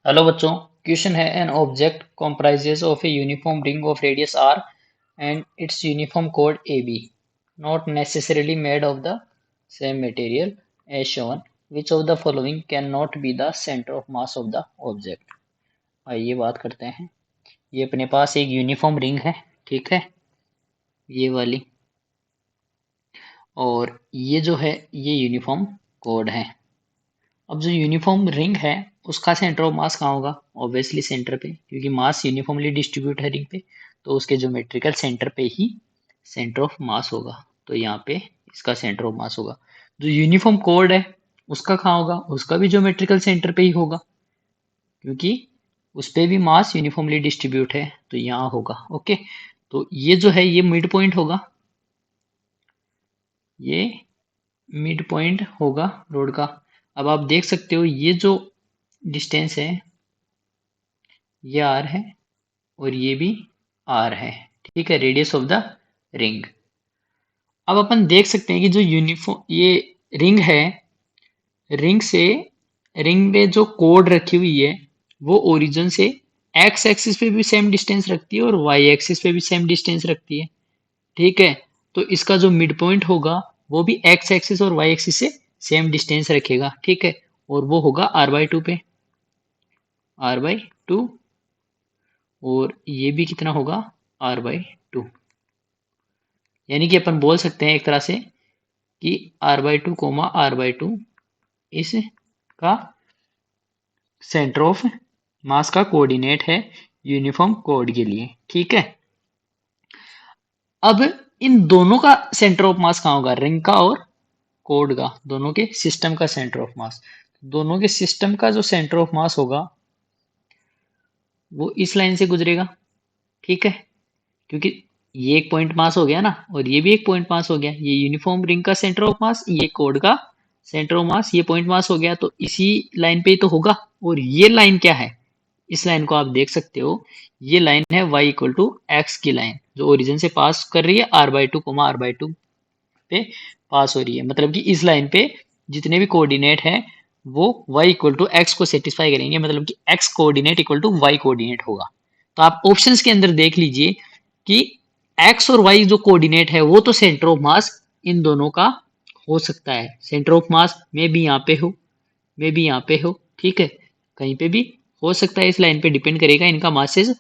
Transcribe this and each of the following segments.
Hello बच्चों, question है an object comprises of a uniform ring of radius r and its uniform code AB, not necessarily made of the same material as shown. Which of the following cannot be the center of mass of the object? आइए बात करते हैं। ये अपने पास एक uniform ring है, ठीक है, ये वाली, और ये जो है ये यूनिफॉर्म कोड है। अब जो यूनिफॉर्म रिंग है उसका सेंटर ऑफ मास कहाँ होगा? ऑब्वियसली सेंटर पे, क्योंकि मास यूनिफॉर्मली डिस्ट्रीब्यूट है रिंग पे, तो उसके ज्योमेट्रिकल सेंटर पे ही सेंटर ऑफ मास होगा। तो यहाँ पे इसका सेंटर ऑफ मास होगा। जो यूनिफॉर्म कोड है उसका कहाँ होगा? उसका भी ज्योमेट्रिकल सेंटर पे ही होगा, क्योंकि उस पे भी मास यूनिफॉर्मली डिस्ट्रीब्यूट है, तो यहाँ होगा। ओके, तो ये जो है ये मिड पॉइंट होगा, ये मिड पॉइंट होगा रोड का। अब आप देख सकते हो ये जो डिस्टेंस है ये आर है और ये भी आर है, ठीक है, रेडियस ऑफ द रिंग। अब अपन देख सकते हैं कि जो यूनिफॉर्म ये रिंग है, रिंग से रिंग में जो कोड रखी हुई है वो ओरिजिन से एक्स एक्सिस पे भी सेम डिस्टेंस रखती है और वाई एक्सिस पे भी सेम डिस्टेंस रखती है, ठीक है। तो इसका जो मिड पॉइंट होगा वो भी एक्स एक्सिस और वाई एक्सिस से सेम डिस्टेंस रखेगा, ठीक है, और वो होगा आर बाई टू पे, आर बाई टू, और ये भी कितना होगा? R by two. यानी कि अपन बोल सकते हैं एक तरह से कि R by two comma R by two इसका सेंटर ऑफ मास का कोऑर्डिनेट है यूनिफॉर्म कोड के लिए, ठीक है। अब इन दोनों का सेंटर ऑफ मास कहाँ होगा? रिंग का और कोड का, दोनों के सिस्टम का सेंटर ऑफ मास। दोनों के सिस्टम का जो सेंटर ऑफ मास होगा वो इस लाइन से गुजरेगा, ठीक है, क्योंकि ये एक पॉइंट मास हो गया ना और ये भी एक पॉइंट मास हो गया। ये यूनिफॉर्म रिंग का सेंटर ऑफ मास, ये कोड का सेंटर ऑफ मास, ये पॉइंट मास हो गया, तो इसी लाइन पे ही तो होगा। और ये लाइन क्या है? इस लाइन को आप देख सकते हो, ये लाइन है y इक्वल टू एक्स की लाइन, जो ओरिजिन से पास कर रही है R by two comma R by two पे पास हो रही है। मतलब कि इस लाइन पे जितने भी कोऑर्डिनेट है वो y इक्वल टू एक्स को सेटिस्फाई करेंगे, मतलब कि x coordinate equal to y coordinate होगा। तो आप ऑप्शंस के अंदर देख लीजिए कि x और y जो कोऑर्डिनेट है वो तो सेंटर ऑफ मास इन दोनों का हो सकता है। सेंटर ऑफ मास में भी यहाँ पे हो, में भी यहाँ पे हो, ठीक है, कहीं पे भी हो सकता है। इस लाइन पे डिपेंड करेगा इनका मासेस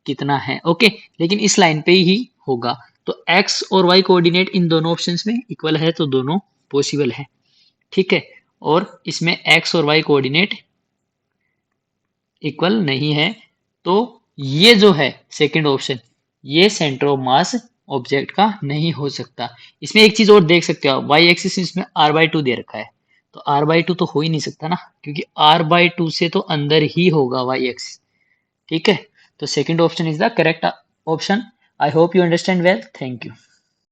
कितना है, ओके, लेकिन इस लाइन पे ही होगा। तो x और y कोऑर्डिनेट इन दोनों ऑप्शंस में इक्वल है, तो दोनों पॉसिबल है, ठीक है। और इसमें x और y कोऑर्डिनेट इक्वल नहीं है, तो ये जो है सेकंड ऑप्शन, ये सेंटर ऑफ मास ऑब्जेक्ट का नहीं हो सकता। इसमें एक चीज और देख सकते हो आप, वाई एक्सिस इसमें आर बाई टू दे रखा है, तो आर बाई टू तो हो ही नहीं सकता ना, क्योंकि आर बाई टू से तो अंदर ही होगा वाई एक्सिस, ठीक है। तो second option is the correct option. I hope you understand well, thank you.